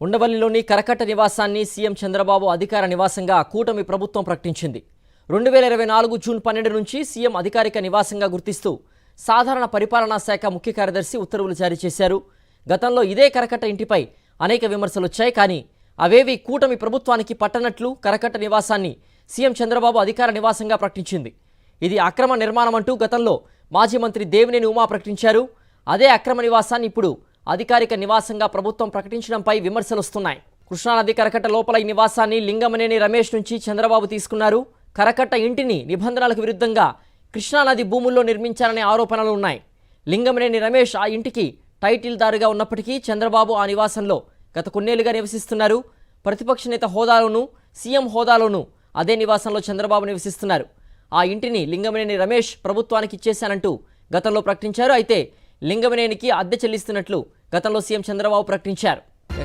ఉండవల్లిలోని కరకట్ట నివాసాన్ని సీఎం చంద్రబాబు అధికార నివాసంగా కూటమి ప్రభుత్వం ప్రకటించింది. 2024 జూన్ 12 నుంచి సీఎం అధికారిక నివాసంగా గుర్తిస్తూ సాధారణ పరిపాలనా శాఖ ముఖ్య కార్యదర్శి ఉత్తర్వులు జారీ చేశారు. గతంలో ఇదే కరకట్ట ఇంటిపై అనేక విమర్శలు వచ్చాయి. కానీ అవేవి కూటమి ప్రభుత్వానికి పట్టనట్లు కరకట్ట నివాసాన్ని సీఎం చంద్రబాబు అధికార నివాసంగా ప్రకటించింది. ఇది అక్రమ నిర్మాణం అంటూ గతంలో మాజీ మంత్రి దేవినేని ఉమా ప్రకటించారు. అదే అక్రమ నివాసాన్ని ఇప్పుడు అధికారిక నివాసంగా ప్రభుత్వం ప్రకటించడంపై విమర్శలు వస్తున్నాయి. కృష్ణానది కరకట్ట లోపల ఈ నివాసాన్ని లింగమనేని రమేష్ నుంచి చంద్రబాబు తీసుకున్నారు. కరకట్ట ఇంటిని నిబంధనలకు విరుద్ధంగా కృష్ణానది భూముల్లో నిర్మించారనే ఆరోపణలు ఉన్నాయి. లింగమనేని రమేష్ ఆ ఇంటికి టైటిల్దారుగా ఉన్నప్పటికీ చంద్రబాబు ఆ నివాసంలో గత కొన్నేళ్లుగా నివసిస్తున్నారు. ప్రతిపక్ష నేత హోదాలోనూ సీఎం హోదాలోనూ అదే నివాసంలో చంద్రబాబు నివసిస్తున్నారు. ఆ ఇంటిని లింగమనేని రమేష్ ప్రభుత్వానికి ఇచ్చేశానంటూ గతంలో ప్రకటించారు. అయితే లింగమనేనికి అద్దె చెల్లిస్తున్నట్లు గతంలో సీఎం చంద్రబాబు ప్రకటించారు.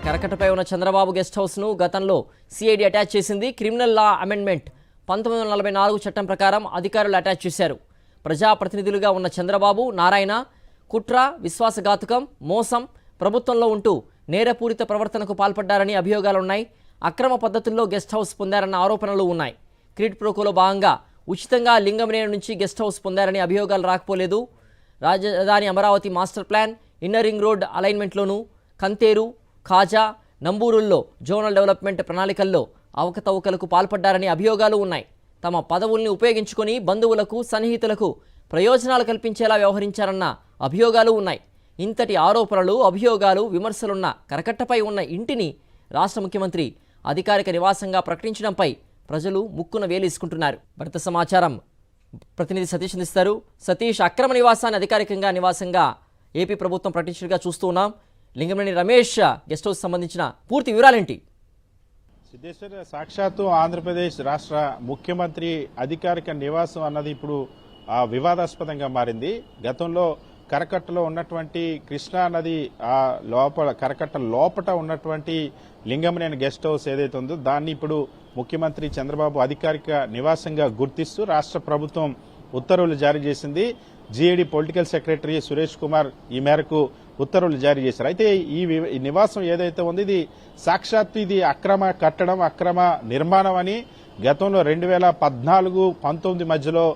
కరకట్టపై ఉన్న చంద్రబాబు గెస్ట్ హౌస్ను గతంలో సిఐడి అటాచ్ చేసింది. క్రిమినల్ లా అమెండ్మెంట్ 1944 చట్టం ప్రకారం అధికారులు అటాచ్ చేశారు. ప్రజాప్రతినిధులుగా ఉన్న చంద్రబాబు, నారాయణ కుట్ర, విశ్వాసఘాతకం, మోసం, ప్రభుత్వంలో ఉంటూ నేరపూరిత ప్రవర్తనకు పాల్పడ్డారని అభియోగాలున్నాయి. అక్రమ పద్ధతుల్లో గెస్ట్ హౌస్ పొందారన్న ఆరోపణలు ఉన్నాయి. క్రిడ్ ప్రోకోలో భాగంగా ఉచితంగా లింగమనేని నుంచి గెస్ట్ హౌస్ పొందారని అభియోగాలు రాకపోలేదు. రాజధాని Amaravati master plan, inner ring road అలైన్మెంట్లోనూ కంతేరు, ఖాజా, నంబూరుల్లో జోనల్ డెవలప్మెంట్ ప్రణాళికల్లో అవకతవకలకు పాల్పడ్డారని అభియోగాలు ఉన్నాయి. తమ పదవుల్ని ఉపయోగించుకొని బంధువులకు, సన్నిహితులకు ప్రయోజనాలు కల్పించేలా వ్యవహరించారన్న అభియోగాలు ఉన్నాయి. ఇంతటి ఆరోపణలు, అభియోగాలు, విమర్శలున్న కరకట్టపై ఉన్న ఇంటిని రాష్ట్ర ముఖ్యమంత్రి అధికారిక నివాసంగా ప్రకటించడంపై ప్రజలు ముక్కున వేలేసుకుంటున్నారు. భర్త సమాచారం ప్రతినిధి సతీష్ అందిస్తారు. సతీష్, అక్రమ నివాసాన్ని అధికారికంగా నివాసంగా ఏపీ ప్రభుత్వం ప్రకటించినట్టుగా చూస్తూ ఉన్నాం. లింగమనేని రమేష్ గెస్ట్ హౌస్ సంబంధించిన పూర్తి వివరాలేంటి? సిద్ధేశ్వర్, సాక్షాత్తు ఆంధ్రప్రదేశ్ రాష్ట్ర ముఖ్యమంత్రి అధికారిక నివాసం అన్నది ఇప్పుడు వివాదాస్పదంగా మారింది. గతంలో కరకట్టలో ఉన్నటువంటి కృష్ణా నది లోపల కరకట్ట లోపట ఉన్నటువంటి లింగమనేని గెస్ట్ హౌస్ ఏదైతే ఉందో దాన్ని ఇప్పుడు ముఖ్యమంత్రి చంద్రబాబు అధికారిక నివాసంగా గుర్తిస్తూ రాష్ట్ర ప్రభుత్వం ఉత్తర్వులు జారీ చేసింది. GAD political secretary Suresh Kumar ఈ మేరకు ఉత్తర్వులు జారీ చేశారు. అయితే ఈ నివాసం ఏదైతే ఉంది ఇది సాక్షాత్తు ఇది అక్రమ కట్టడం, అక్రమ నిర్మాణం అని గతంలో 2014-19 మధ్యలో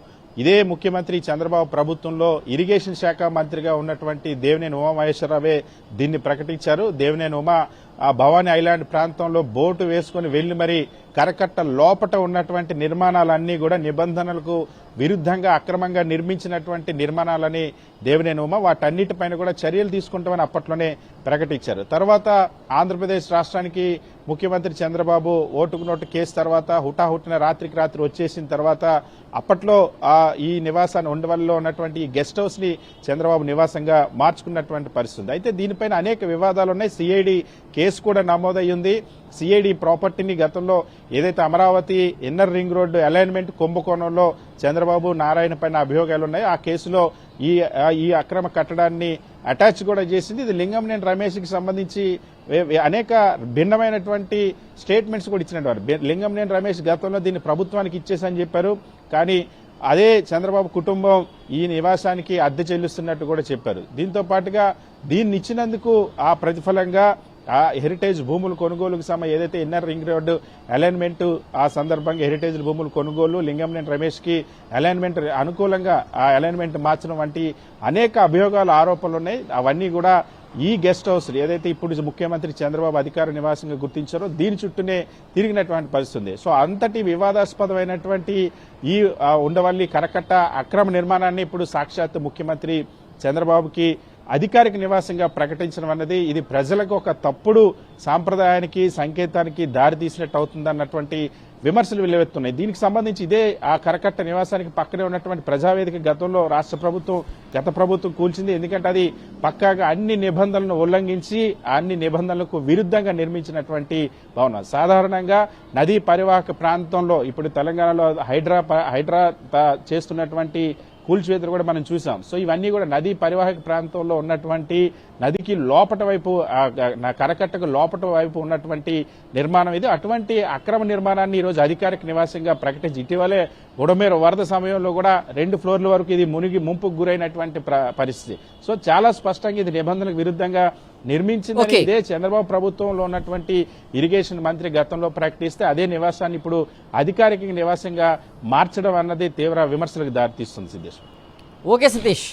ఇదే ముఖ్యమంత్రి చంద్రబాబు ప్రభుత్వంలో ఇరిగేషన్ శాఖ మంత్రిగా ఉన్నటువంటి దేవినేని ఉమామహేశ్వరరావే దీన్ని ప్రకటించారు. దేవినేని ఉమా ఆ భవానీ ఐలాండ్ ప్రాంతంలో బోటు వేసుకుని వెళ్లి మరి కరకట్ట లోపట ఉన్నటువంటి నిర్మాణాలన్నీ కూడా నిబంధనలకు విరుద్ధంగా అక్రమంగా నిర్మించినటువంటి నిర్మాణాలని దేవినేని ఉమా వాటన్నిటిపైన కూడా చర్యలు తీసుకుంటామని అప్పట్లోనే ప్రకటించారు. తర్వాత ఆంధ్రప్రదేశ్ రాష్ట్రానికి ముఖ్యమంత్రి చంద్రబాబు ఓటుకు నోటు కేసు తర్వాత హుటాహుటిన రాత్రికి రాత్రి వచ్చేసిన తర్వాత అప్పట్లో ఈ నివాసాన్ని ఉండవల్లిలో ఉన్నటువంటి ఈ గెస్ట్ హౌస్ ని చంద్రబాబు నివాసంగా మార్చుకున్నటువంటి పరిస్థితి. అయితే దీనిపైన అనేక వివాదాలు ఉన్నాయి. సిఐడి కేసు కూడా నమోదయ్యింది. సిఐడి ప్రాపర్టీని గతంలో ఏదైతే Amaravati inner ring road alignment కుంభకోణంలో చంద్రబాబు, నారాయణ పైన అభియోగాలు ఉన్నాయో ఆ కేసులో ఈ అక్రమ కట్టడాన్ని అటాచ్ కూడా చేసింది. ఇది లింగమనేని రమేష్ కి సంబంధించి అనేక భిన్నమైనటువంటి స్టేట్మెంట్స్ కూడా ఇచ్చినట్టు. లింగమనేని రమేష్ గతంలో దీన్ని ప్రభుత్వానికి ఇచ్చేసని చెప్పారు. కానీ అదే చంద్రబాబు కుటుంబం ఈ నివాసానికి అద్దె చెల్లిస్తున్నట్టు కూడా చెప్పారు. దీంతో పాటుగా దీన్ని ఇచ్చినందుకు ఆ ప్రతిఫలంగా ఆ హెరిటేజ్ భూముల కొనుగోలుకు ఏదైతే ఇన్నర్ రింగ్ రోడ్డు అలైన్మెంట్ ఆ సందర్భంగా హెరిటేజ్ భూముల కొనుగోలు, లింగమనేని రమేష్ కి అలైన్మెంట్ అనుకూలంగా ఆ అలైన్మెంట్ మార్చడం వంటి అనేక అభియోగాలు, ఆరోపణలు ఉన్నాయి. అవన్నీ కూడా ఈ గెస్ట్ హౌస్ ఏదైతే ఇప్పుడు ముఖ్యమంత్రి చంద్రబాబు అధికార నివాసంగా గుర్తించారో దీని చుట్టూనే తిరిగినటువంటి పరిస్థితి. సో అంతటి వివాదాస్పదమైనటువంటి ఈ ఉండవల్లి కరకట్ట అక్రమ నిర్మాణాన్ని ఇప్పుడు సాక్షాత్ ముఖ్యమంత్రి చంద్రబాబుకి అధికారిక నివాసంగా ప్రకటించడం అన్నది ఇది ప్రజలకు ఒక తప్పుడు సాంప్రదాయానికి, సంకేతానికి దారి తీసినట్టు అవుతుందన్నటువంటి విమర్శలు వెల్లువెత్తున్నాయి. దీనికి సంబంధించి ఇదే ఆ కరకట్ట నివాసానికి పక్కనే ఉన్నటువంటి ప్రజావేదిక గతంలో రాష్ట్ర ప్రభుత్వం, గత ప్రభుత్వం కూల్చింది. ఎందుకంటే అది పక్కాగా అన్ని నిబంధనలను ఉల్లంఘించి అన్ని నిబంధనలకు విరుద్ధంగా నిర్మించినటువంటి భవనం. సాధారణంగా నదీ పరివాహక ప్రాంతంలో ఇప్పుడు తెలంగాణలో హైడ్రా చేస్తున్నటువంటి కూల్చివేతలు కూడా మనం చూసాం. సో ఇవన్నీ కూడా నదీ పరివాహక ప్రాంతంలో ఉన్నటువంటి నదికి లోపట వైపు కరకట్టకు లోపట వైపు ఉన్నటువంటి నిర్మాణం ఇది. అటువంటి అక్రమ నిర్మాణాన్ని ఈరోజు అధికారిక నివాసంగా ప్రకటించి ఇటీవలే బుడమేరు వరద సమయంలో కూడా 2 ఫ్లోర్ల వరకు ఇది మునిగి ముంపుకు గురైనటువంటి పరిస్థితి. సో చాలా స్పష్టంగా ఇది నిబంధనలకు విరుద్ధంగా నిర్మించింది Okay. ఇదే చంద్రబాబు ప్రభుత్వంలో ఉన్నటువంటి ఇరిగేషన్ మంత్రి గతంలో ప్రకటిస్తే అదే నివాసాన్ని ఇప్పుడు అధికారిక నివాసంగా మార్చడం అన్నది తీవ్ర విమర్శలకు దారితీస్తుంది సిద్ధేశ్వర్. ఓకే సతీష్.